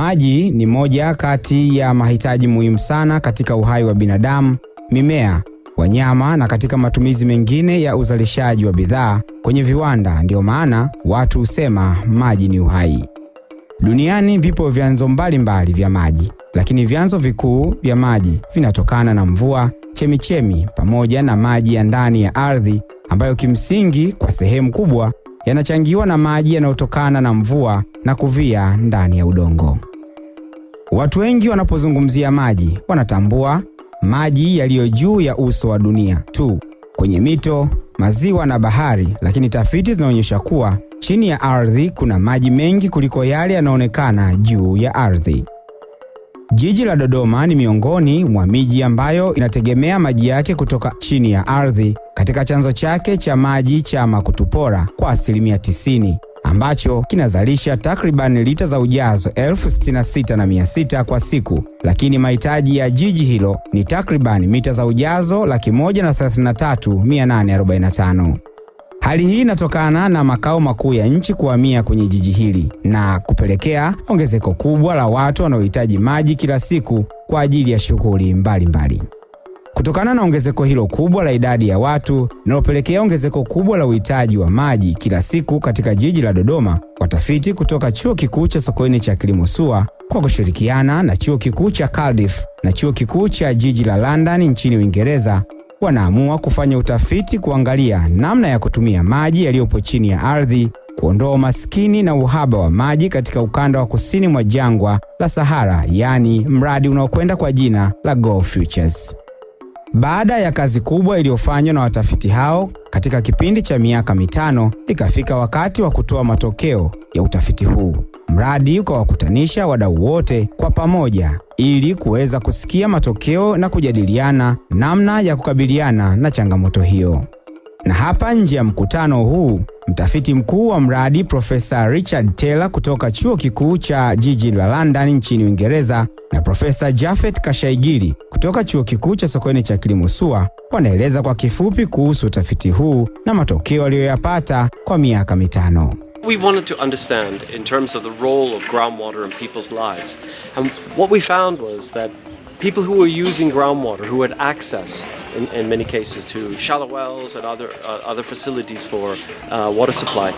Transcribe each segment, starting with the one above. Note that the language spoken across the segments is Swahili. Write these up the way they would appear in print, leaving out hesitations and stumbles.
Maji ni moja kati ya mahitaji muhimu sana katika uhai wa binadamu, mimea, wanyama na katika matumizi mengine ya uzalishaji wa bidhaa kwenye viwanda. Ndio maana watu husema maji ni uhai. Duniani vipo vyanzo mbalimbali vya maji, lakini vyanzo vikuu vya maji vinatokana na mvua, chemichemi pamoja na maji ya ndani ya ardhi ambayo kimsingi kwa sehemu kubwa yanachangiwa na maji yanayotokana na mvua na kuvia ndani ya udongo. Watu wengi wanapozungumzia maji wanatambua maji yaliyo juu ya uso wa dunia tu, kwenye mito, maziwa na bahari, lakini tafiti zinaonyesha kuwa chini ya ardhi kuna maji mengi kuliko yale yanayoonekana juu ya ardhi. Jiji la Dodoma ni miongoni mwa miji ambayo inategemea maji yake kutoka chini ya ardhi katika chanzo chake cha maji cha Makutupora kwa 90%, ambacho kinazalisha takriban lita za ujazo 66,600 kwa siku, lakini mahitaji ya jiji hilo ni takriban mita za ujazo 133,845. Hali hii inatokana na makao makuu ya nchi kuhamia kwenye jiji hili na kupelekea ongezeko kubwa la watu wanaohitaji maji kila siku kwa ajili ya shughuli mbalimbali. Kutokana na ongezeko hilo kubwa la idadi ya watu linalopelekea ongezeko kubwa la uhitaji wa maji kila siku katika jiji la Dodoma, watafiti kutoka Chuo Kikuu cha Sokoine cha Kilimo SUA kwa kushirikiana na Chuo Kikuu cha Cardiff na Chuo Kikuu cha jiji la London nchini Uingereza wanaamua kufanya utafiti kuangalia namna ya kutumia maji yaliyopo chini ya ardhi kuondoa umaskini na uhaba wa maji katika ukanda wa kusini mwa jangwa la Sahara, yaani mradi unaokwenda kwa jina la Go Futures. Baada ya kazi kubwa iliyofanywa na watafiti hao katika kipindi cha miaka 5, ikafika wakati wa kutoa matokeo ya utafiti huu. Mradi ukawakutanisha wadau wote kwa pamoja ili kuweza kusikia matokeo na kujadiliana namna ya kukabiliana na changamoto hiyo. Na hapa nje ya mkutano huu, mtafiti mkuu wa mradi Profesa Richard Taylor kutoka Chuo Kikuu cha jiji la London nchini Uingereza na Profesa Jafet Kashaigili kutoka Chuo Kikuu cha Sokoine cha Kilimo SUA wanaeleza kwa kifupi kuhusu utafiti huu na matokeo aliyoyapata kwa miaka 5. We wanted to understand in terms of the role of groundwater in people's lives. And what we found was that people who were using groundwater, who had access in many cases to shallow wells and other facilities for water supply,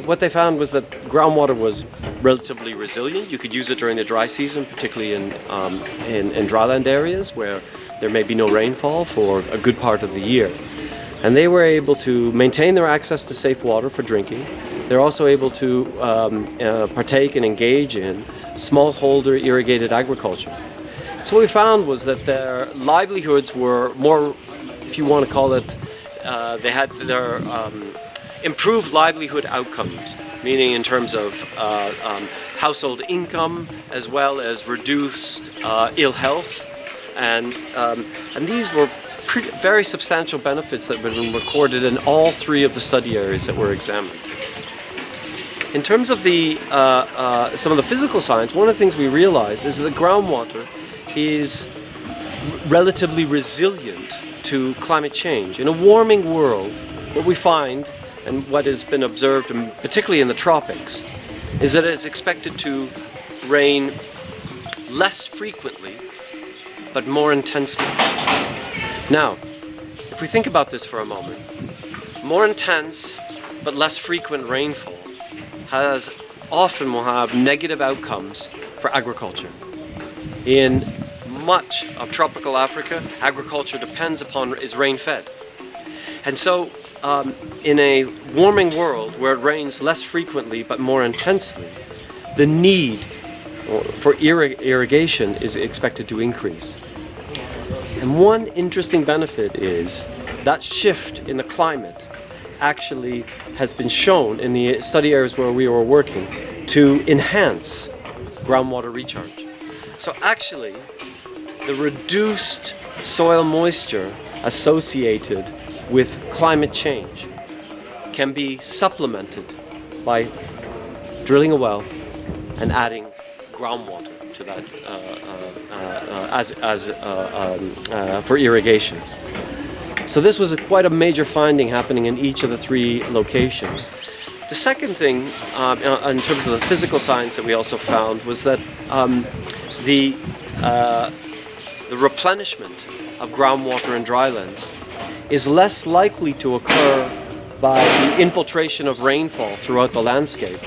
what they found was that groundwater was relatively resilient. You could use it during the dry season, particularly in dryland areas where there may be no rainfall for a good part of the year. And they were able to maintain their access to safe water for drinking. They're also able to partake and engage in smallholder irrigated agriculture. So what we found was that their livelihoods were more, if you want to call it, they had their improved livelihood outcomes, meaning in terms of household income as well as reduced ill health. And these were very substantial benefits that have been recorded in all 3 of the study areas that were examined. In terms of some of the physical science, one of the things we realized is that groundwater is relatively resilient to climate change. In a warming world, what we find, and what has been observed, particularly in the tropics, is that it's expected to rain less frequently, but more intensely. Now, if we think about this for a moment, more intense but less frequent rainfall will have negative outcomes for agriculture. In much of tropical Africa, agriculture is rain-fed. And so, in a warming world where it rains less frequently but more intensely, the need for irrigation is expected to increase. And one interesting benefit is that shift in the climate actually has been shown in the study areas where we were working to enhance groundwater recharge. So actually, the reduced soil moisture associated with climate change can be supplemented by drilling a well and adding groundwater to that for irrigation. So this was quite a major finding happening in each of the 3 locations. The second thing, in terms of the physical science that we also found, was that the replenishment of groundwater in drylands is less likely to occur by the infiltration of rainfall throughout the landscape,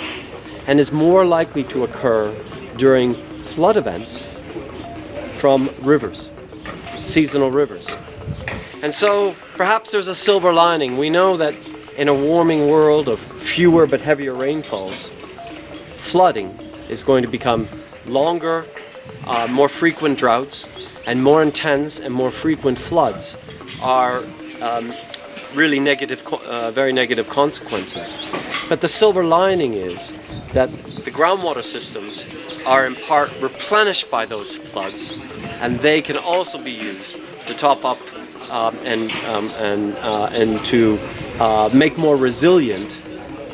and is more likely to occur during flood events from rivers, seasonal rivers. And so perhaps there's a silver lining. We know that in a warming world of fewer but heavier rainfalls, flooding is going to become longer, more frequent droughts, and more intense and more frequent floods are really negative, very negative consequences. But the silver lining is that the groundwater systems are in part replenished by those floods, and they can also be used to top up and to make more resilient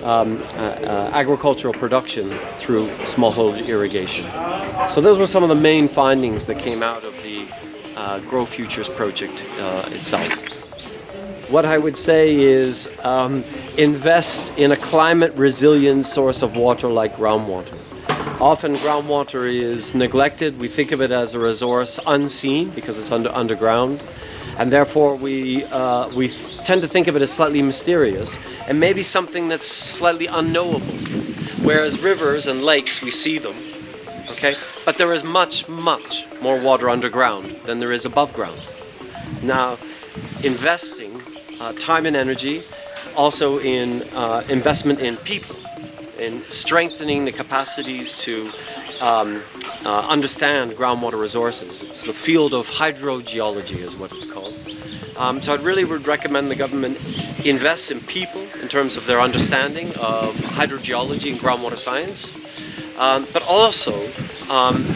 agricultural production through smallholder irrigation. So those were some of the main findings that came out of the Grow Futures project itself. What I would say is invest in a climate resilient source of water like groundwater. Often groundwater is neglected. We think of it as a resource unseen because it's underground, and therefore we tend to think of it as slightly mysterious and maybe something that's slightly unknowable. Whereas rivers and lakes, we see them, okay? But there is much, much more water underground than there is above ground. Now, investing time and energy, also in investment in people, in strengthening the capacities to understand groundwater resources. It's the field of hydrogeology is what it's called. So I really would recommend the government invest in people in terms of their understanding of hydrogeology and groundwater science, but also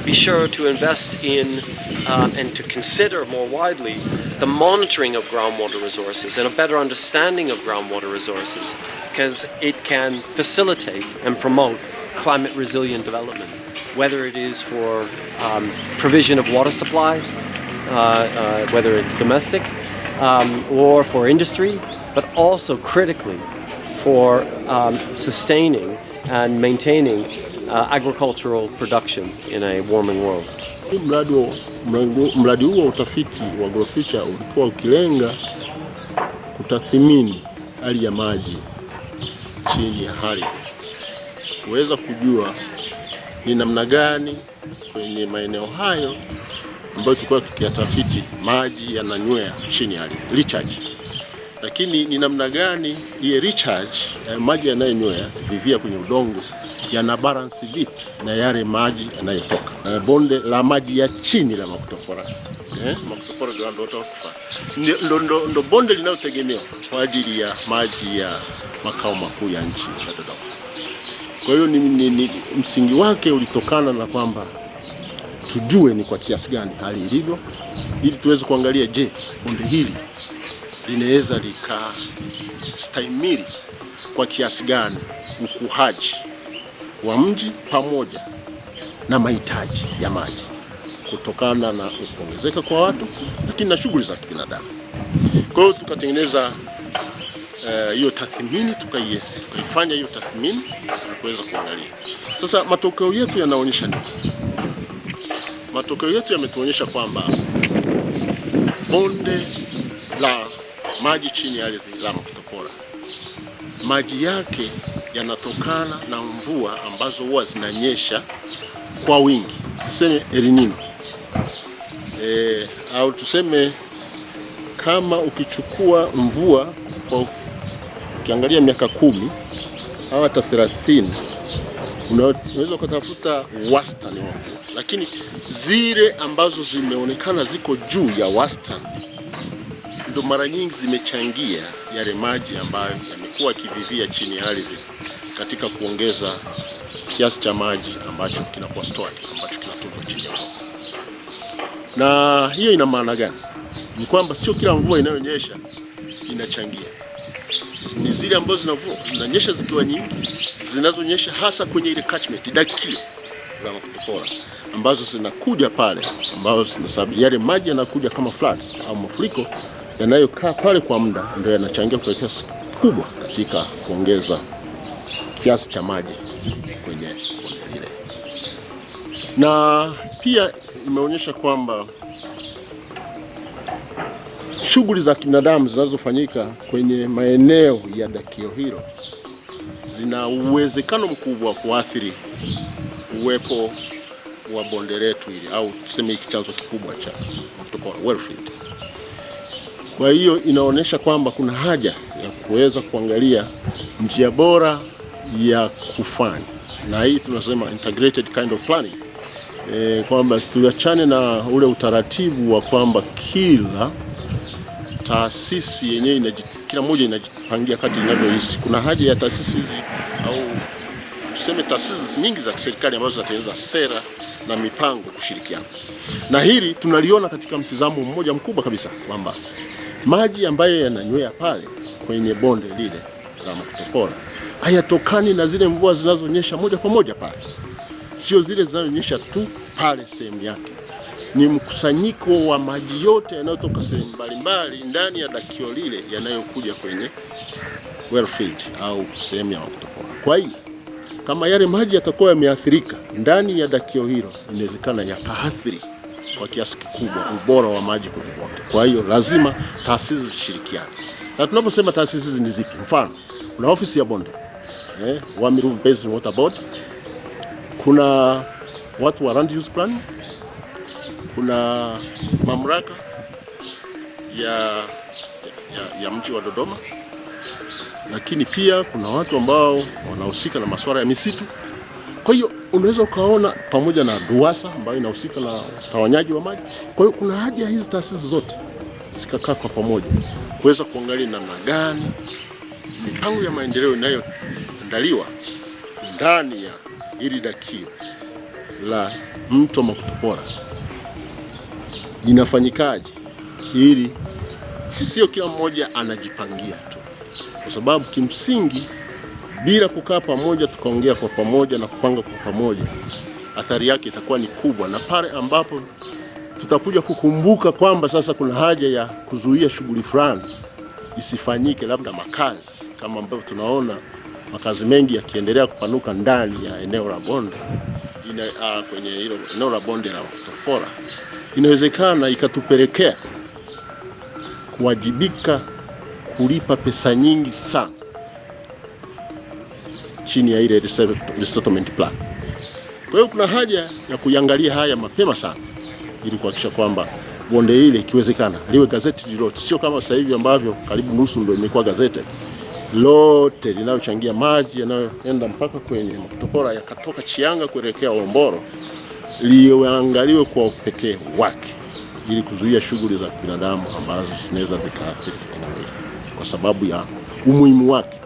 be sure to invest in and to consider more widely the monitoring of groundwater resources and a better understanding of groundwater resources, because it can facilitate and promote climate resilient development, whether it is for provision of water supply, whether it's domestic or for industry, but also critically for sustaining and maintaining agricultural production in a warming world. Mradi huu wa utafiti wa Grow Future ulikuwa ukilenga kutathmini hali ya maji chini ya ardhi, kuweza kujua ni namna gani kwenye maeneo hayo ambayo tulikuwa tukiyatafiti maji yananywea chini ya ardhi, recharge. Lakini ni namna gani ile recharge maji yanayonywea vivia kwenye udongo yana balance vipi na yale maji yanayotoka bonde la maji ya chini la Makutopora. Makutopora ndo bonde linalotegemewa kwa ajili ya maji ya makao makuu ya nchi ya Dodoma. Kwa hiyo ni msingi wake ulitokana na kwamba tujue ni kwa kiasi gani hali ilivyo, ili tuweze kuangalia, je, bonde hili linaweza likastahimili kwa kiasi gani ukuaji wa mji pamoja na mahitaji ya maji kutokana na kuongezeka kwa watu, lakini na shughuli za kibinadamu. Kwa hiyo tukatengeneza hiyo tathmini, tukaifanya hiyo tathmini na kuweza kuangalia. Sasa matokeo yetu yanaonyesha nini? Matokeo yetu yametuonyesha kwamba bonde la maji chini ya ardhi la Makutopora, maji yake yanatokana na mvua ambazo huwa zinanyesha kwa wingi, tuseme El Nino, au tuseme kama ukichukua mvua kwa ukiangalia miaka 10 au hata 30, unaweza kutafuta wastani wa mvua, lakini zile ambazo zimeonekana ziko juu ya wastani ndo mara nyingi zimechangia yale maji ambayo yamekuwa kivivia chini ya ardhi katika kuongeza kiasi cha maji ambacho kinakuwa stored, ambacho kinatunzwa chini ya udongo. Na hiyo ina maana gani? Ni kwamba sio kila mvua inayonyesha inachangia. Ni zile ambazo zinanyesha zikiwa nyingi, zinazonyesha hasa kwenye ile catchment dakio la Makutopora, ambazo zinakuja pale, ambazo zinasababisha yale maji yanakuja kama floods au mafuriko yanayokaa pale kwa muda, ndio yanachangia kwa kiasi kubwa katika kuongeza kiasi cha maji kwenye bonde lile, na pia imeonyesha kwamba shughuli za binadamu zinazofanyika kwenye maeneo ya dakio hilo zina uwezekano mkubwa wa kuathiri uwepo wa bonde letu hili, au tuseme hiki chanzo kikubwa cha wellfield. Kwa hiyo inaonyesha kwamba kuna haja ya kuweza kuangalia njia bora ya kufanya, na hii tunasema integrated kind of planning, kwamba tuachane na ule utaratibu wa kwamba kila taasisi yenyewe kila moja inajipangia kadri inavyohisi. Kuna haja ya taasisi hizi, au tuseme taasisi nyingi za serikali ambazo zinatengeneza sera na mipango kushirikiana, na hili tunaliona katika mtizamo mmoja mkubwa kabisa kwamba maji ambayo yananywea pale kwenye bonde lile la Makutopora hayatokani na zile mvua zinazonyesha moja kwa moja pale, sio zile zinazonyesha tu pale sehemu yake. Ni mkusanyiko wa maji yote yanayotoka sehemu mbalimbali ndani ya dakio lile yanayokuja kwenye wellfield au sehemu ya Makutopora. Kwa hiyo kama yale maji yatakuwa yameathirika ndani ya dakio hilo, inawezekana yakaathiri kwa kiasi kikubwa ubora wa maji kwenye bonde. Kwa hiyo lazima taasisi zishirikiane. Na tunaposema taasisi hizi ni zipi? Mfano, kuna ofisi ya bonde, Wami River Basin Water Board, kuna watu wa land use planning, kuna mamlaka ya mji wa Dodoma, lakini pia kuna watu ambao wanahusika na masuala ya misitu. Kwa hiyo unaweza ukaona pamoja na DUWASA ambayo inahusika na utawanyaji wa maji. Kwa hiyo kuna haja hizi taasisi zote zikakaa kwa pamoja kuweza kuangalia namna gani mipango ya maendeleo inayoandaliwa ndani ya hili dakio la mto Makutopora inafanyikaje, ili sio kila mmoja anajipangia tu, kwa sababu kimsingi bila kukaa pamoja tukaongea kwa pamoja na kupanga kwa pamoja, athari yake itakuwa ni kubwa, na pale ambapo tutakuja kukumbuka kwamba sasa kuna haja ya kuzuia shughuli fulani isifanyike, labda makazi, kama ambavyo tunaona makazi mengi yakiendelea kupanuka ndani ya eneo la bonde kwenye hilo eneo la bonde la Makutopora, inawezekana ikatupelekea kuwajibika kulipa pesa nyingi sana chini ya ile resettlement plan. Kwa hiyo kuna haja ya kuangalia haya mapema sana ili kuhakikisha kwamba bonde hili ikiwezekana liwe gazetted lote, sio kama sasa hivi ambavyo karibu nusu ndio imekuwa gazetted lote, linalochangia maji yanayoenda mpaka kwenye Makutopora yakatoka Chianga kuelekea Hombolo, liangaliwe kwa pekee wake ili kuzuia shughuli za binadamu ambazo zinaweza zikaathiri eneo hili kwa sababu ya umuhimu wake.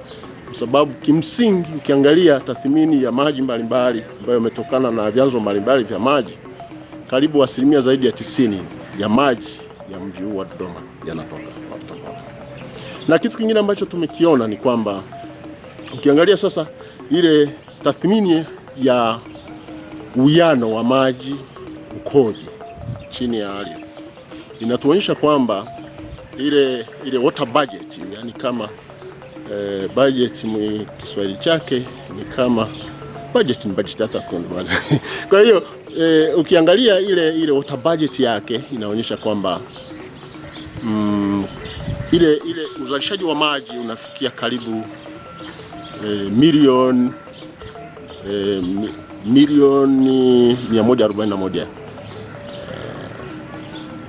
Kwa sababu kimsingi ukiangalia tathmini ya maji mbalimbali ambayo yametokana na vyanzo mbalimbali vya maji, karibu asilimia zaidi ya 90 ya maji ya mji huu wa Dodoma yanatoka Makutopora. Na kitu kingine ambacho tumekiona ni kwamba ukiangalia sasa ile tathmini ya uwiano wa maji ukoje chini ya ardhi, inatuonyesha kwamba ile water budget, yani kama budget mu Kiswahili chake ni kama budget, ni budget hata kwa. Kwa hiyo ukiangalia ile water budget yake inaonyesha kwamba ile uzalishaji wa maji unafikia karibu milioni 141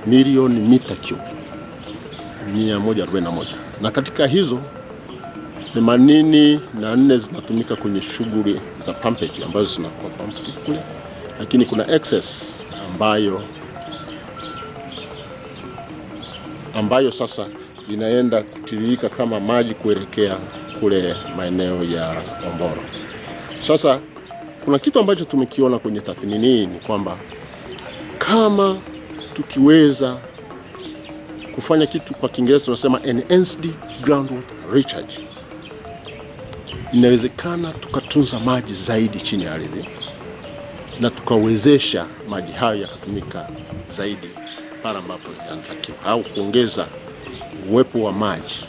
milioni mita cube 141, na katika hizo 84 zinatumika kwenye shughuli za pumpage ambazo zinakuwa pumped kule, lakini kuna excess ambayo sasa inaenda kutiririka kama maji kuelekea kule maeneo ya Hombolo. Sasa kuna kitu ambacho tumekiona kwenye tathmini hii ni kwamba kama tukiweza kufanya kitu kwa Kiingereza tunasema enhanced groundwater recharge, inawezekana tukatunza maji zaidi chini ya ardhi na tukawezesha maji hayo yakatumika zaidi pale ambapo yanatakiwa, au kuongeza uwepo wa maji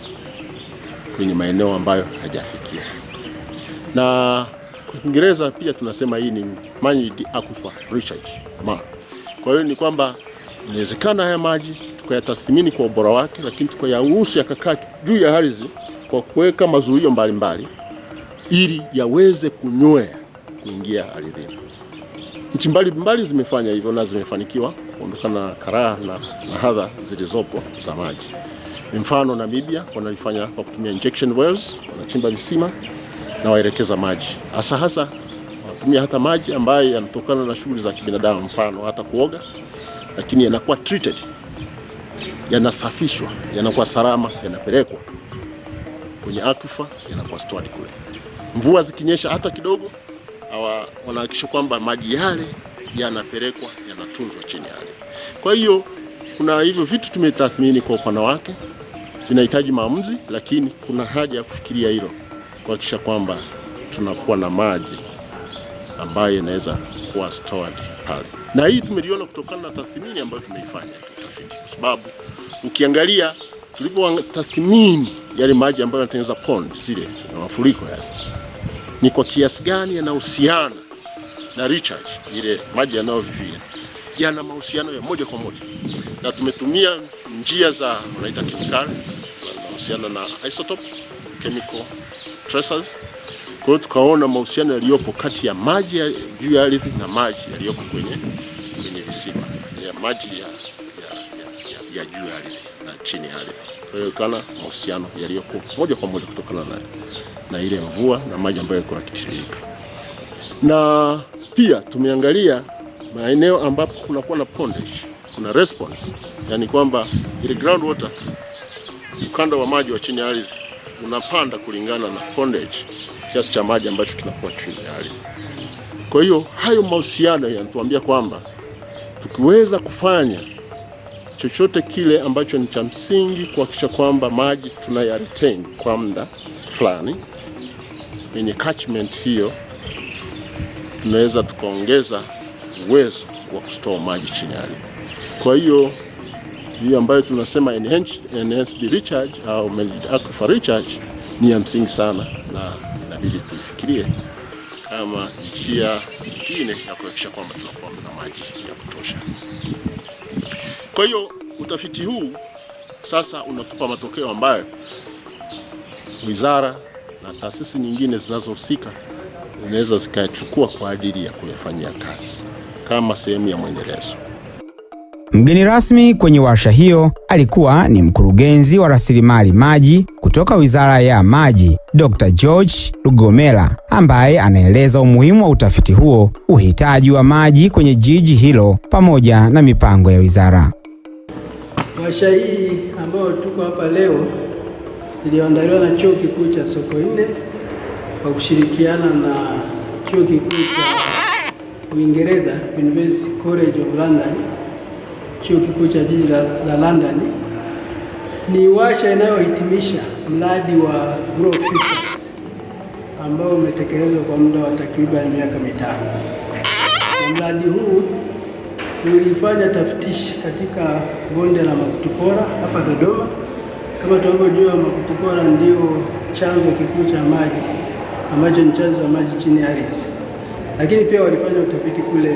kwenye maeneo ambayo hajafikia. na kwa Kiingereza pia tunasema hii ni managed aquifer recharge. Kwa hiyo ni kwamba inawezekana haya maji tukayatathmini kwa ubora wake, lakini tukayaruhusu yakakaa juu ya ardhi kwa kuweka mazuio mbalimbali ili yaweze kunywea kuingia ardhini. Nchi mbalimbali zimefanya hivyo na zimefanikiwa kuondokana na karaha na hadha zilizopo za maji. Mfano Namibia wanalifanya kwa kutumia injection wells, wanachimba visima na waelekeza maji. Hasa wanatumia hata maji ambayo yanatokana na shughuli za kibinadamu, mfano hata kuoga, lakini yanakuwa treated, yanasafishwa, yanakuwa salama, yanapelekwa kwenye aquifer, yanakuwa stored kule. Mvua zikinyesha hata kidogo, wanahakikisha kwamba maji yale yanapelekwa, yanatunzwa chini ya ardhi. Kwa hiyo kuna hivyo vitu tumetathmini kwa upana wake, vinahitaji maamuzi, lakini kuna haja ya kufikiria hilo, kuhakikisha kwamba tunakuwa na maji ambayo yanaweza kuwa stored pale. Na hii tumeliona kutokana na tathmini ambayo tumeifanya kitafiti, kwa sababu ukiangalia tulipotathmini yale maji ambayo yanatengeneza pond zile na mafuriko yale, ni kwa kiasi gani yanahusiana na recharge, ile maji yanayovivia yana mahusiano ya moja kwa moja, na tumetumia njia za wanaita kemikali zinahusiana na isotope chemical tracers. Kwa hiyo tukaona mahusiano yaliyopo kati ya maji ya juu ya ardhi na maji yaliyopo kwenye visima ya maji ya juu ya ardhi na chini ya ardhi. Kwa hiyo kana mahusiano yaliyopo moja kwa moja kutokana na ile mvua na maji ambayo yalikuwa yakitiririka. Na pia tumeangalia maeneo ambapo kunakuwa na pondage, kuna response, yani kwamba ile groundwater, ukanda wa maji wa chini ya ardhi unapanda kulingana na pondage, kiasi cha maji ambacho kinakuwa chini ya ardhi. Kwa hiyo hayo mahusiano yanatuambia kwamba tukiweza kufanya chochote kile ambacho ni cha msingi kuhakikisha kwamba maji tunaya retain kwa muda fulani kwenye catchment hiyo, tunaweza tukaongeza uwezo wa kustore maji chini ya ardhi. Kwa hiyo ambayo tunasema enhanced recharge au managed aquifer recharge ni ya msingi sana, na inabidi tufikirie kama njia nyingine ya kuhakikisha kwamba tunakuwa na maji ya kutosha. Kwa hiyo utafiti huu sasa unatupa matokeo ambayo wizara na taasisi nyingine zinazohusika zinaweza zikachukua kwa ajili ya kuyafanyia kazi kama sehemu ya mwendelezo. Mgeni rasmi kwenye warsha hiyo alikuwa ni mkurugenzi wa rasilimali maji kutoka Wizara ya Maji, Dr. George Lugomela, ambaye anaeleza umuhimu wa utafiti huo, uhitaji wa maji kwenye jiji hilo pamoja na mipango ya wizara. Warsha hii ambayo tuko hapa leo iliyoandaliwa na Chuo Kikuu cha Sokoine kwa kushirikiana na Chuo Kikuu cha Uingereza, University College of London, Chuo Kikuu cha jiji la London, ni warsha inayohitimisha mradi wa Grow Futures ambao umetekelezwa kwa muda wa takriban miaka 5. Mradi huu ulifanya tafitishi katika bonde la Makutupora hapa Dodoma. Kama tunavyojua, Makutupora ndio chanzo kikuu cha maji ambacho ni chanzo cha maji chini ya ardhi, lakini pia walifanya utafiti kule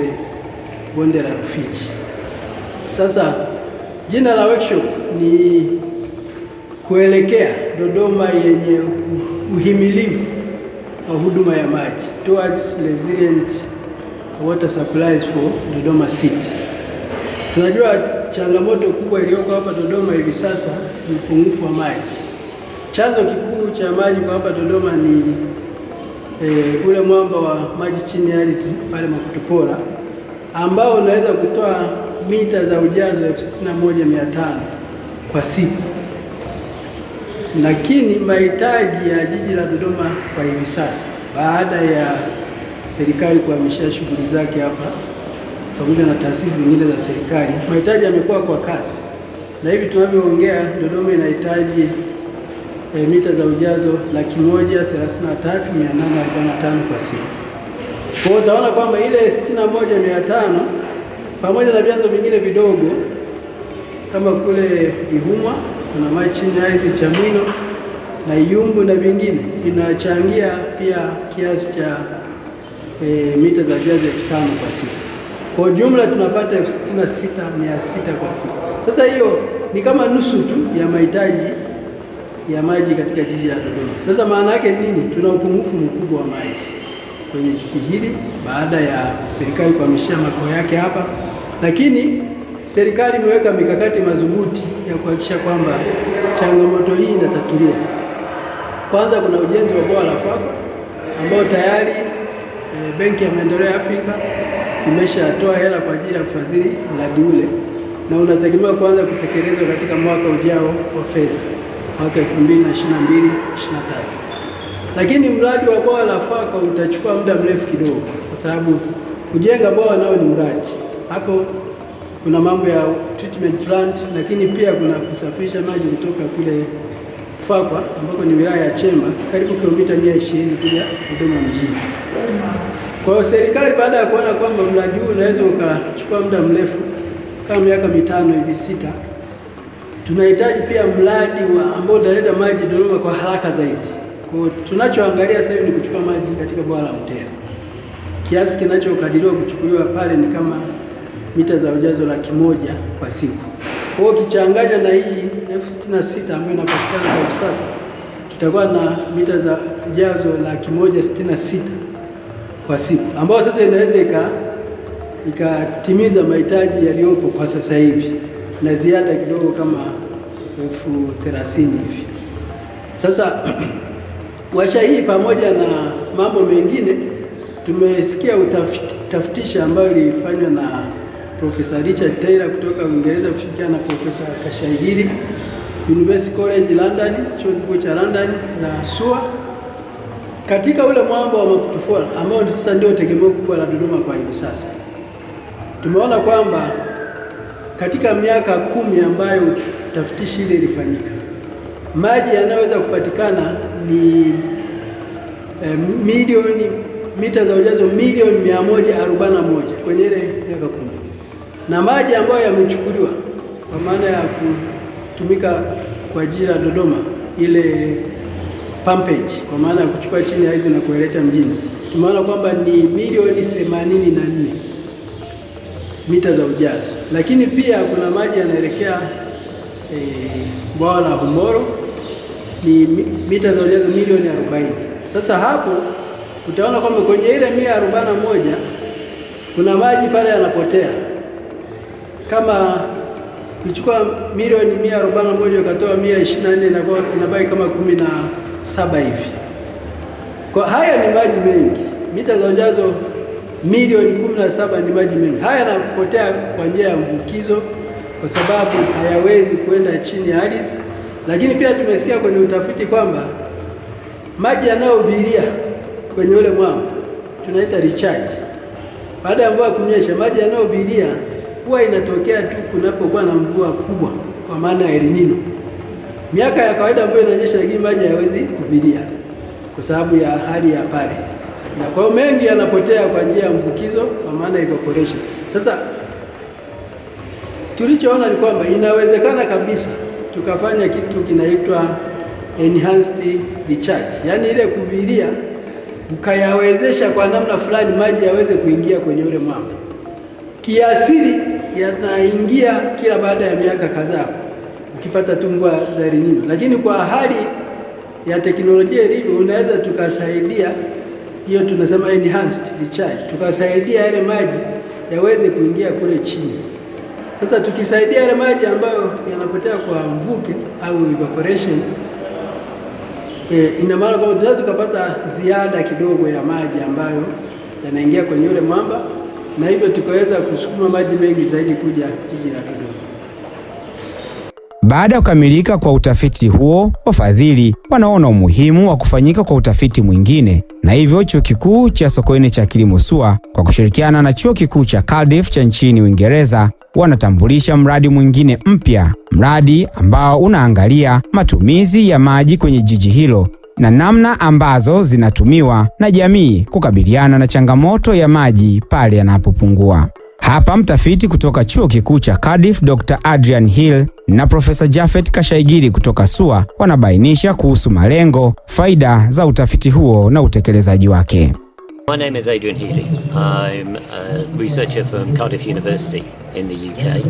bonde la Rufiji. Sasa jina la workshop ni kuelekea Dodoma yenye uhimilivu wa huduma ya maji, towards resilient water supplies for Dodoma City. Tunajua changamoto kubwa iliyoko hapa Dodoma hivi sasa ni upungufu wa maji. Chanzo kikuu cha maji kwa hapa Dodoma ni ule mwamba wa maji chini ya ardhi pale Makutupora, ambao unaweza kutoa mita za ujazo 61,500 kwa siku. Lakini mahitaji ya jiji la Dodoma kwa hivi sasa, baada ya serikali kuhamishia shughuli zake hapa pamoja na taasisi zingine za serikali, mahitaji yamekuwa kwa kasi, na hivi tunavyoongea Dodoma inahitaji mita za ujazo 133,845 kwa siku. Kwa hiyo utaona kwamba ile 61,500 pamoja na vyanzo vingine vidogo kama kule Ihumwa kuna maji chini ya ardhi Chamwino, na Iyumbu na vingine vinachangia pia kiasi cha mita za ujazo 5,000 kwa siku. Kwa jumla tunapata 66,600 kwa siku. Sasa hiyo ni kama nusu tu ya mahitaji ya maji katika jiji la Dodoma. Sasa maana yake nini? Tuna upungufu mkubwa wa maji kwenye jiji hili baada ya serikali kuhamishia makao yake hapa, lakini serikali imeweka mikakati madhubuti ya kuhakikisha kwamba changamoto hii inatatuliwa. Kwanza kuna ujenzi wa bwawa la Fakwa ambao tayari Benki ya Maendeleo ya Afrika imeshatoa hela kwa ajili ya kufadhili mradi ule na unategemewa kuanza kutekelezwa katika mwaka ujao wa fedha, mwaka 2022/23. Lakini mradi wa bwawa la Fakwa utachukua muda mrefu kidogo, kwa sababu kujenga bwawa nao ni mradi. Hapo kuna mambo ya treatment plant, lakini pia kuna kusafirisha maji kutoka kule Fakwa ambako ni wilaya ya Chemba, karibu kilomita 120 kuja Dodoma mjini. Kwa hiyo serikali baada ya kuona kwamba mradi huu unaweza ukachukua muda mrefu kama miaka 5 hivi 6, tunahitaji pia mradi ambao utaleta maji Dodoma kwa haraka zaidi. Kwa hiyo tunachoangalia sasa ni kuchukua maji katika bwawa la Mtera. Kiasi kinachokadiriwa kuchukuliwa pale ni kama mita za ujazo 100,000 kwa siku. Kwa hiyo kichanganya na hii 66,000 ambayo inapatikana kwa sasa, tutakuwa na mita za ujazo 166,000 kwa siku, ambayo sasa inaweza ikatimiza mahitaji yaliyopo kwa sasa hivi na ziada kidogo kama 30,000 hivi. Sasa washa hii pamoja na mambo mengine, tumesikia utafitisha ambayo ilifanywa na Profesa Richard Taylor kutoka Uingereza kushirikiana na Profesa Kashayiri University College London, chuo kikuu cha London na SUA katika ule mwamba wa Makutufora ambao sasa ndio tegemeo kubwa la Dodoma kwa hivi sasa. Tumeona kwamba katika miaka 10 ambayo tafitishi ile ilifanyika, maji yanayoweza kupatikana ni mita za ujazo milioni 141 kwenye ile miaka 10, na maji ambayo yamechukuliwa kwa maana ya kutumika kwa ajili ya Dodoma, ile pumpage kwa maana ya kuchukua chini ya hizi na kueleta mjini, tumeona kwamba ni milioni 84 mita za ujazo. Lakini pia kuna maji yanaelekea bwawa la Humoro, ni mita za ujazo milioni 40. Sasa hapo utaona kwamba kwenye ile 141 kuna maji pale yanapotea. Kama kuchukua milioni 141 ukatoa 124 inabaki kama 17 hivi. Kwa haya ni maji mengi. Mita za ujazo milioni 17 ni maji mengi. Haya yanapotea kwa njia ya mvukizo kwa sababu hayawezi kuenda chini ya ardhi. Lakini pia tumesikia kwenye utafiti kwamba maji yanayovilia kwenye ule mwamba tunaita recharge. Baada ya mvua kunyesha, maji yanayovilia huwa inatokea tu kunapokuwa na mvua kubwa, kwa maana ya El Nino. Miaka ya kawaida mvua inanyesha, lakini maji hayawezi kuvilia kwa sababu ya hali ya pale, na kwa hiyo mengi yanapotea kwa njia ya mvukizo, kwa maana evaporation. Sasa tulichoona ni kwamba inawezekana kabisa tukafanya kitu kinaitwa enhanced recharge, yaani ile kuvilia ukayawezesha kwa namna fulani maji yaweze kuingia kwenye ule mwamba. Kiasili yanaingia kila baada ya miaka kadhaa ukipata tu mvua za El Nino, lakini kwa hali ya teknolojia ilivyo, unaweza tukasaidia hiyo, tunasema enhanced recharge, tukasaidia yale maji yaweze kuingia kule chini. Sasa tukisaidia yale maji ambayo yanapotea kwa mvuke au evaporation, ina maana kwamba tunaweza tukapata ziada kidogo ya maji ambayo yanaingia kwenye ule mwamba, na hivyo tukaweza kusukuma maji mengi zaidi kuja jiji la Dodoma. Baada ya kukamilika kwa utafiti huo, wafadhili wanaona umuhimu wa kufanyika kwa utafiti mwingine, na hivyo Chuo Kikuu cha Sokoine cha Kilimo SUA kwa kushirikiana na Chuo Kikuu cha Cardiff cha nchini Uingereza wanatambulisha mradi mwingine mpya, mradi ambao unaangalia matumizi ya maji kwenye jiji hilo na namna ambazo zinatumiwa na jamii kukabiliana na changamoto ya maji pale yanapopungua. Hapa mtafiti kutoka Chuo Kikuu cha Cardiff Dr. Adrian Hill na Profesa Japhet Kashaigili kutoka SUA wanabainisha kuhusu malengo, faida za utafiti huo na utekelezaji wake. My name is Adrian Healy. I'm a researcher from Cardiff University in the UK,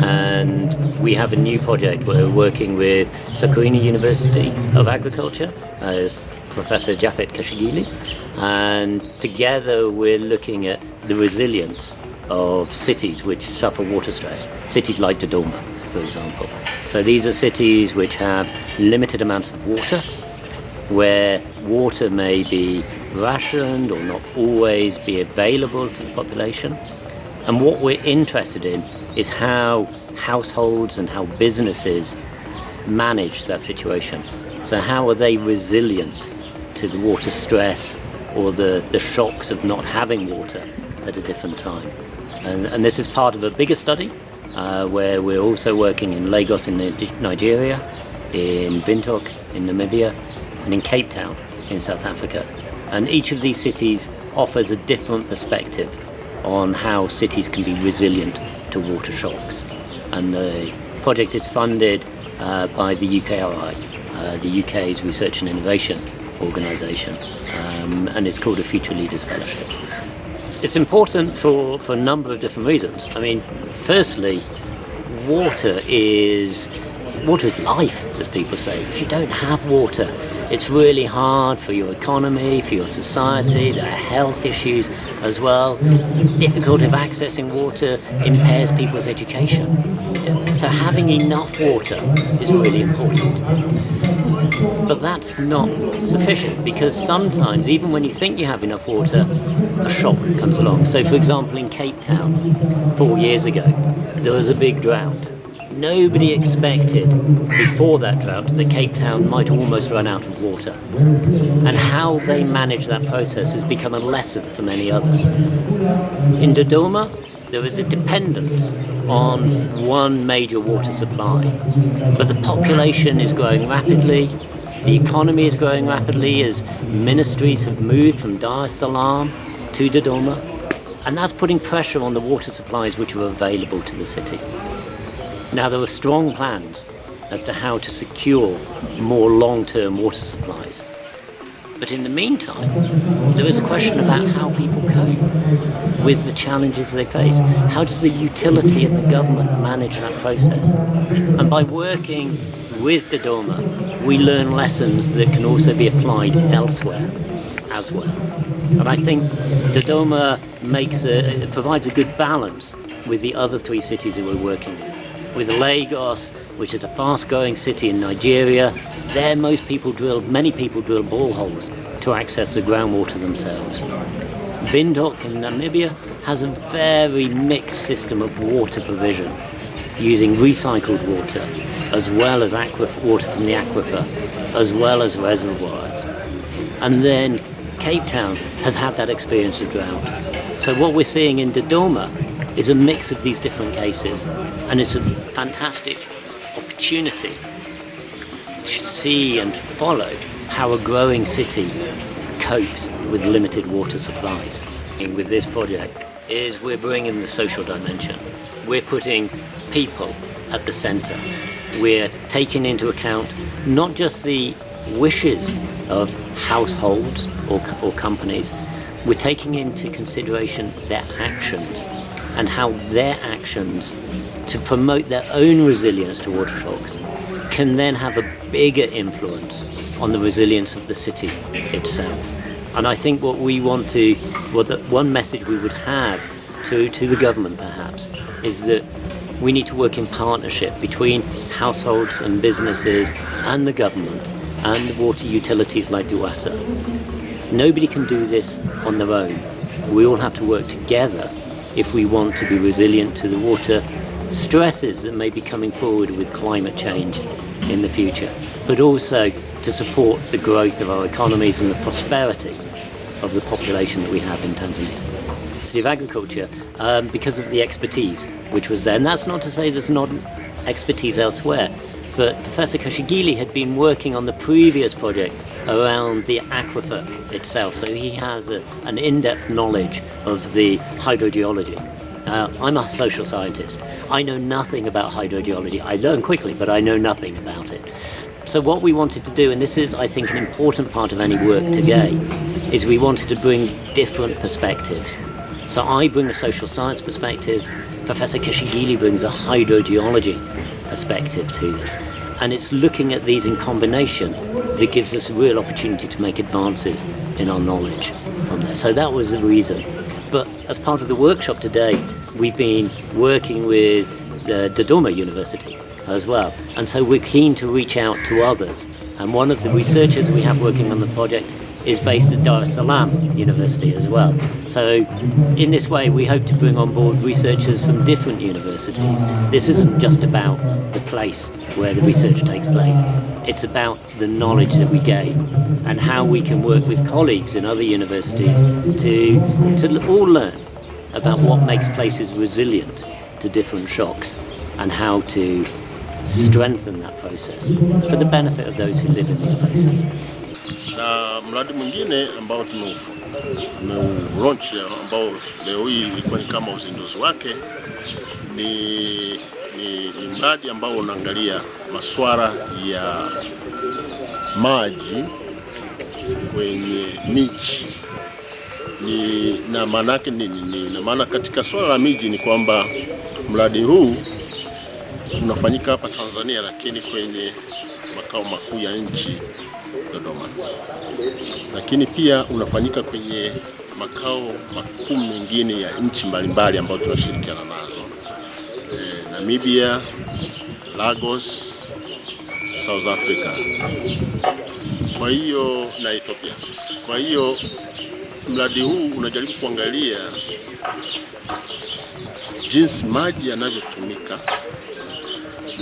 and we have a new project. We're working with Sokoine University of Agriculture, Professor Japhet Kashaigili, and together we're looking at the resilience of cities which suffer water stress, cities like Dodoma, for example. So these are cities which have limited amounts of water, where water may be rationed or not always be available to the population. And what we're interested in is how households and how businesses manage that situation. So how are they resilient to the water stress or the shocks of not having water at a different time? And this is part of a bigger study where we're also working in Lagos in Nigeria, in Windhoek in Namibia, and in Cape Town in South Africa. And each of these cities offers a different perspective on how cities can be resilient to water shocks. And the project is funded by the UKRI, the UK's Research and Innovation Organisation, and it's called a Future Leaders Fellowship. It's important for a number of different reasons. I mean, firstly, water is life, as people say. If you don't have water, it's really hard for your economy, for your society. There are health issues as well. Difficulty of accessing water impairs people's education. So having enough water is really important. But that's not sufficient, because sometimes, even when you think you have enough water, a shock comes along. So for example, in Cape Town 4 years ago, there was a big drought. Nobody expected before that drought that Cape Town might almost run out of water. And how they manage that process has become a lesson for many others. In Dodoma, there is a dependence on one major water supply. But the population is growing rapidly, the economy is growing rapidly as ministries have moved from Dar es Salaam to Dodoma. And that's putting pressure on the water supplies which are available to the city. Now, there are strong plans as to how to secure more long-term water supplies. But in the meantime, there is a question about how people cope with the challenges they face. How does the utility and the government manage that process? And by working with Dodoma, we learn lessons that can also be applied elsewhere as well. And I think Dodoma provides a good balance with the other 3 cities that we're working with Lagos, which is a fast-growing city in Nigeria. There many people drill boreholes to access the groundwater themselves. Windhoek in Namibia has a very mixed system of water provision, using recycled water, as well as water from the aquifer, as well as reservoirs. And then Cape Town has had that experience of drought. So what we're seeing in Dodoma is a mix of these different cases, and it's a fantastic opportunity to see and follow how a growing city copes with limited water supplies. With this project is we're bringing the social dimension. We're putting people at the centre. We're taking into account not just the wishes of households or companies, we're taking into consideration their actions and how their actions to promote their own resilience to water shocks can then have a bigger influence on the resilience of the city itself. And I think what one message we would have to the government perhaps is that we need to work in partnership between households and businesses and the government and the water utilities like DUWASA. Nobody can do this on their own. We all have to work together if we want to be resilient to the water stresses that may be coming forward with climate change in the future, but also to support the growth of our economies and the prosperity of the population that we have in Tanzania. City of Agriculture, because of the expertise which was there, and that's not to say there's not expertise elsewhere, but Professor Kashaigili had been working on the previous project around the aquifer itself, so he has an in-depth knowledge of the hydrogeology. I'm a social scientist. I know nothing about hydrogeology. I learn quickly, but I know nothing about it. So what we wanted to do, and this is, I think, an important part of any work today, is we wanted to bring different perspectives. So I bring a social science perspective, Professor Kishigili brings a hydrogeology perspective to this. And it's looking at these in combination that gives us a real opportunity to make advances in our knowledge from there. So that was the reason. But as part of the workshop today, we've been working with the Dodoma University as well. And so we're keen to reach out to others. And one of the researchers we have working on the project is based at Dar es Salaam University as well. So in this way, we hope to bring on board researchers from different universities. This isn't just about the place where the research takes place. It's about the knowledge that we gain and how we can work with colleagues in other universities to all learn about what makes places resilient to different shocks and how to strengthen that process for the benefit of those who live in these places. Na mradi mwingine ambao tumelaunch ambao leo hii ilikuwa ni kama uzinduzi wake ni mradi ambao unaangalia masuala ya maji kwenye miji. Na maana yake nini? Na maana katika swala la miji ni kwamba mradi huu unafanyika hapa Tanzania, lakini kwenye makao makuu ya nchi Dodoma, lakini pia unafanyika kwenye makao makuu mengine ya nchi mbalimbali ambayo tunashirikiana nazo, Namibia, Lagos, South Africa, kwa hiyo na Ethiopia. Kwa hiyo mradi huu unajaribu kuangalia jinsi maji yanavyotumika,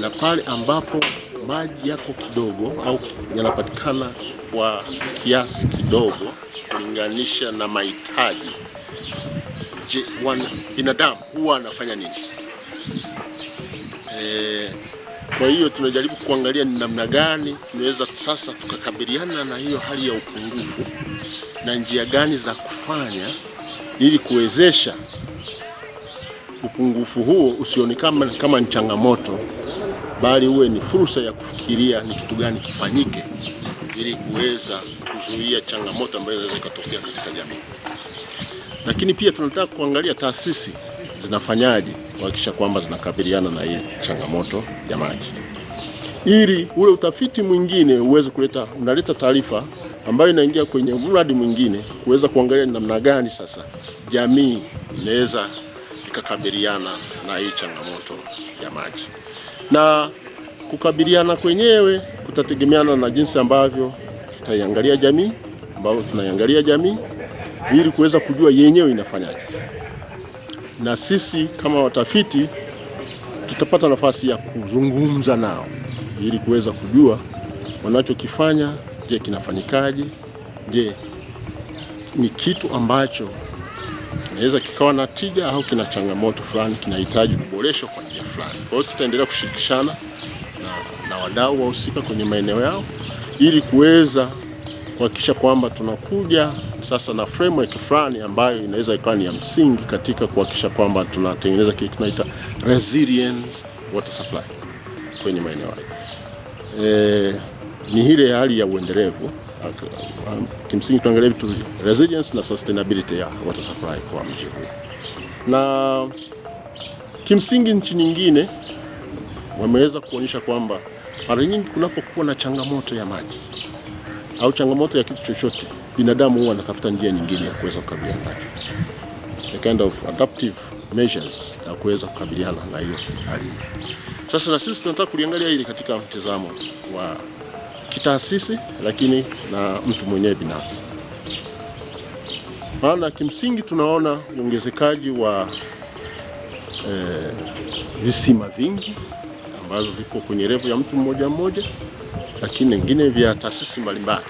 na pale ambapo maji yako kidogo au yanapatikana kwa kiasi kidogo kulinganisha na mahitaji, je, binadamu huwa anafanya nini? Kwa hiyo tunajaribu kuangalia ni namna gani tunaweza sasa tukakabiliana na hiyo hali ya upungufu na njia gani za kufanya ili kuwezesha upungufu huo usionekane kama ni changamoto, bali uwe ni fursa ya kufikiria ni kitu gani kifanyike ili kuweza kuzuia changamoto ambazo zinaweza kutokea katika jamii. Lakini pia tunataka kuangalia taasisi zinafanyaje kuhakikisha kwamba zinakabiliana na hii changamoto ya maji, ili ule utafiti mwingine uweze unaleta taarifa ambayo inaingia kwenye mradi mwingine kuweza kuangalia namna gani sasa jamii inaweza ikakabiliana na hii changamoto ya maji. Na kukabiliana kwenyewe kutategemeana na jinsi ambavyo tutaiangalia jamii, ili kuweza kujua yenyewe inafanyaje. Na sisi kama watafiti tutapata nafasi ya kuzungumza nao ili kuweza kujua wanachokifanya, je, kinafanyikaje? Je, ni kitu ambacho kinaweza kikawa na tija au kina changamoto fulani kinahitaji kuboreshwa kwa njia fulani. Kwa hiyo tutaendelea kushirikishana na wadau wahusika kwenye maeneo yao ili kuweza kuhakikisha kwamba tunakuja sasa na framework fulani ambayo inaweza ikawa ni ya msingi katika kuhakikisha kwamba tunatengeneza kile tunaita resilience water supply kwenye maeneo hayo. Ni ile hali ya uendelevu. Kimsingi tuangalie vitu resilience na sustainability ya water supply kwa mji huu. Na kimsingi nchi nyingine wameweza kuonyesha kwamba mara nyingi kunapokuwa na changamoto ya maji au changamoto ya kitu chochote, binadamu huwa anatafuta njia nyingine ya kuweza kukabiliana nayo. A kind of adaptive measures ya kuweza kukabiliana na hiyo hali. Sasa na sisi tunataka kuliangalia hili katika mtazamo wa kitaasisi, lakini na mtu mwenyewe binafsi. Maana kimsingi tunaona uongezekaji wa visima vingi ambavyo viko kwenye level ya mtu mmoja mmoja, lakini wengine vya taasisi mbalimbali.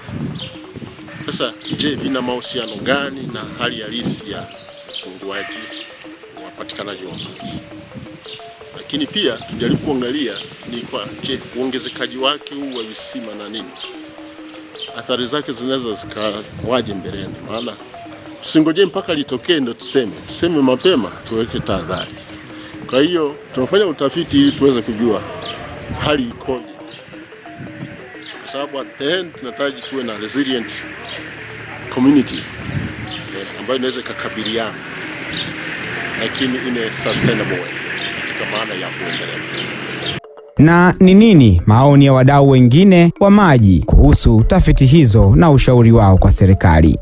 Sasa je, vina mahusiano gani na hali halisi ya upunguaji wa upatikanaji wa maji? Lakini pia tujaribu kuangalia ni kwa je, uongezekaji wake huu wa visima na nini, athari zake zinaweza zikawaje mbeleni. Maana Tusingoje mpaka litokee ndo tuseme mapema, tuweke tahadhari. Kwa hiyo tunafanya utafiti ili tuweze kujua hali ikoje, kwa sababu at the end tunahitaji tuwe na resilient community ambayo inaweza kukabiliana, lakini in a sustainable way, katika maana ya kuendelea. Na ni nini maoni ya wadau wengine wa maji kuhusu tafiti hizo na ushauri wao kwa serikali?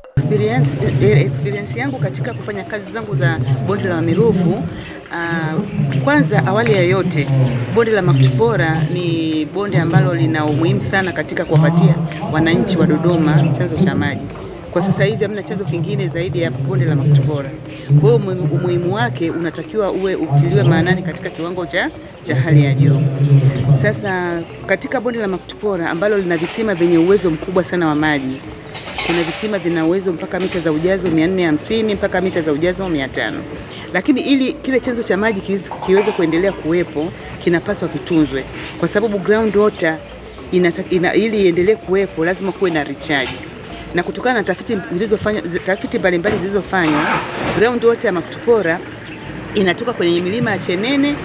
Experience yangu katika kufanya kazi zangu za bonde la Wamiruvu, kwanza awali ya yote, bonde la Makutupora ni bonde ambalo lina umuhimu sana katika kuwapatia wananchi wa Dodoma chanzo cha maji. Kwa sasa hivi hamna chanzo kingine zaidi ya bonde la Makutupora. Kwa hiyo umuhimu wake unatakiwa utiliwe maanani katika kiwango cha hali ya juu. Sasa katika bonde la Makutupora ambalo lina visima vyenye uwezo mkubwa sana wa maji, kuna visima vina uwezo mpaka mita za ujazo 450 mpaka mita za ujazo 500. Lakini ili kile chanzo cha maji kiweze kuendelea kuwepo, kinapaswa kitunzwe, kwa sababu ground water ili iendelee kuwepo lazima kuwe na recharge. Na kutokana na tafiti mbalimbali zilizofanywa, ground water ya Makutupora inatoka kwenye milima ya Chenene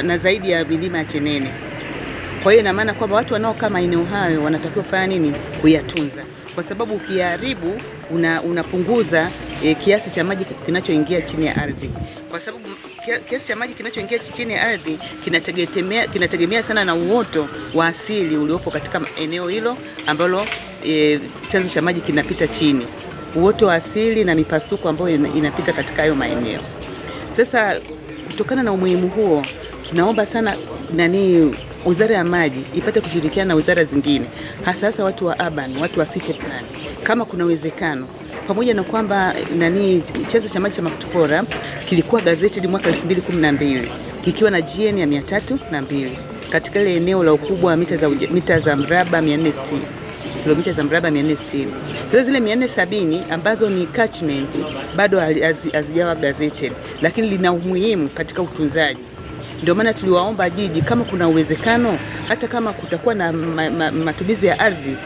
na zaidi ya milima ya Chenene. Kwa hiyo ina maana kwamba watu wanaokaa maeneo hayo wanatakiwa kufanya nini? Kuyatunza, kwa sababu ukiharibu unapunguza kiasi cha maji kinachoingia chini ya ardhi, kwa sababu kiasi cha maji kinachoingia chini ya ardhi kinategemea sana na uoto wa asili uliopo katika eneo hilo ambalo chanzo cha maji kinapita chini, uoto wa asili na mipasuko ambayo inapita katika hayo maeneo. Sasa kutokana na umuhimu huo, tunaomba sana Wizara ya Maji ipate kushirikiana na wizara zingine, hasa watu wa urban, watu wa city plan, kama kuna uwezekano, pamoja na kwamba chanzo cha maji cha Makutupora kilikuwa gazeti mwaka 2012 kikiwa na GN ya 302 katika ile eneo la ukubwa wa mita za mraba 460, kilomita za mraba 460. Sasa zile 470 ambazo ni catchment bado hazijawa gazetted, lakini lina umuhimu katika utunzaji. Ndio maana tuliwaomba jiji kama kuna uwezekano, hata kama kutakuwa na matumizi ya ardhi,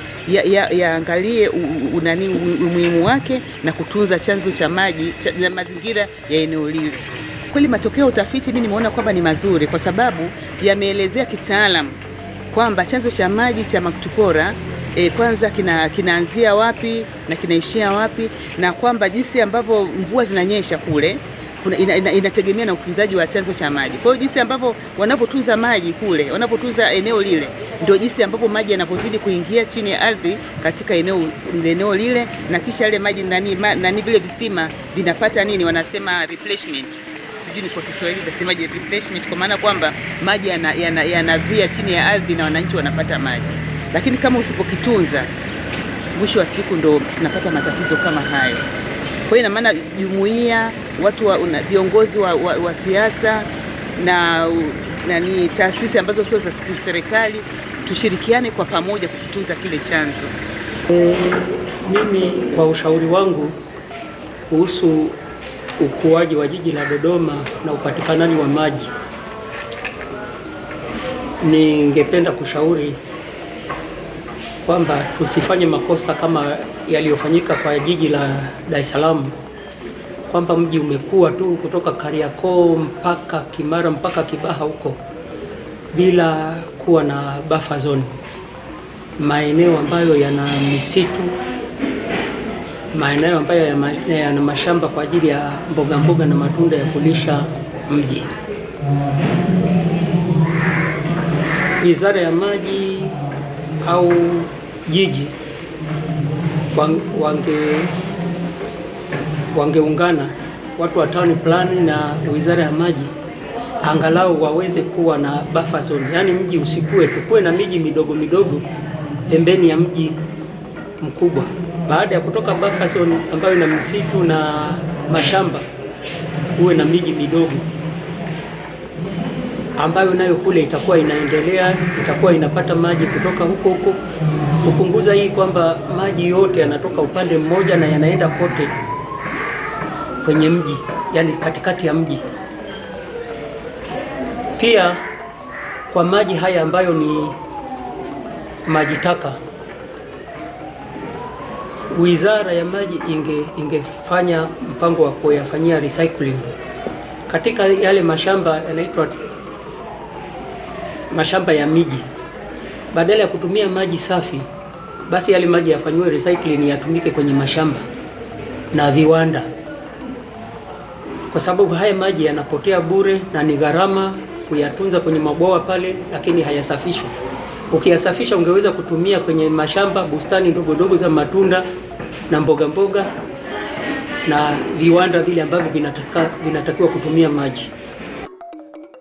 yaangalie umuhimu wake na kutunza chanzo cha maji na mazingira ya eneo lile. Kweli matokeo ya utafiti mimi nimeona kwamba ni mazuri, kwa sababu yameelezea kitaalam kwamba chanzo cha maji cha Makutupora kwanza kinaanzia wapi na kinaishia wapi, na kwamba jinsi ambavyo mvua zinanyesha kule inategemea na utunzaji wa chanzo cha maji. Kwa hiyo jinsi ambavyo wanavyotunza maji kule, wanavyotunza eneo lile, ndio jinsi ambavyo maji yanapozidi kuingia chini ya ardhi katika eneo lile, na kisha yale maji vile visima vinapata wanasema replacement. Sijui ni kwa Kiswahili nasemaje replacement, kwa maana kwamba maji yanavia chini ya ardhi na wananchi wanapata maji. Lakini kama usipokitunza, mwisho wa siku ndo tunapata matatizo kama hayo. Kwa hiyo ina maana jumuiya, viongozi wa siasa na taasisi ambazo sio za serikali tushirikiane kwa pamoja kukitunza kile chanzo. Mimi kwa ushauri wangu kuhusu ukuaji wa jiji la Dodoma na upatikanaji wa maji, ningependa kushauri kwamba tusifanye makosa kama yaliyofanyika kwa jiji la Dar es Salaam, kwamba mji umekuwa tu kutoka Kariakoo mpaka Kimara mpaka Kibaha huko bila kuwa na buffer zone, maeneo ambayo yana misitu, maeneo ambayo yana mashamba kwa ajili ya mboga na matunda ya kulisha mji. Wizara ya Maji au jiji wangeungana, watu wa town plan na Wizara ya Maji, angalau waweze kuwa na buffer zone, yani mji usikue tukue na miji midogo midogo pembeni ya mji mkubwa. Baada ya kutoka buffer zone ambayo ina misitu na mashamba, uwe na miji midogo ambayo nayo kule itakuwa inaendelea, itakuwa inapata maji kutoka huko, kupunguza hii kwamba maji yote yanatoka upande mmoja na yanaenda kote kwenye mji, yani katikati ya mji. Pia kwa maji haya ambayo ni maji taka, Wizara ya Maji ingefanya mpango wa kuyafanyia recycling katika yale mashamba yanaitwa mashamba ya miji. Badala ya kutumia maji safi, basi yale maji yafanywe recycling, yatumike kwenye mashamba na viwanda, kwa sababu haya maji yanapotea bure na ni gharama kuyatunza kwenye mabwawa pale, lakini hayasafishwi. Ukiyasafisha ungeweza kutumia kwenye mashamba, bustani ndogo ndogo za matunda na mboga mboga na viwanda vile ambavyo vinatakiwa kutumia maji.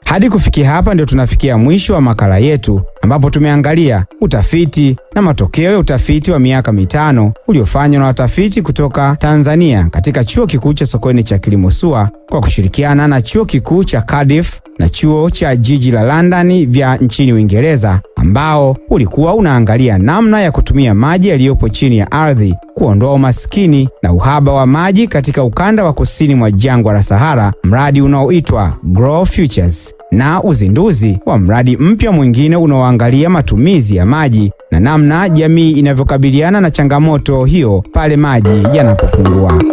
Hadi kufikia hapa ndio tunafikia mwisho wa makala yetu, ambapo tumeangalia utafiti na matokeo ya utafiti wa miaka 5 uliofanywa na watafiti kutoka Tanzania katika Chuo Kikuu cha Sokoine cha Kilimo SUA kwa kushirikiana na Chuo Kikuu cha Cardiff na Chuo cha Jiji la London vya nchini Uingereza, ambao ulikuwa unaangalia namna ya kutumia maji yaliyopo chini ya ardhi kuondoa umaskini na uhaba wa maji katika ukanda wa kusini mwa jangwa la Sahara, mradi unaoitwa Grow Futures, na uzinduzi wa mradi mpya mwingine unaoangalia matumizi ya maji na namna jamii inavyokabiliana na changamoto hiyo pale maji yanapopungua.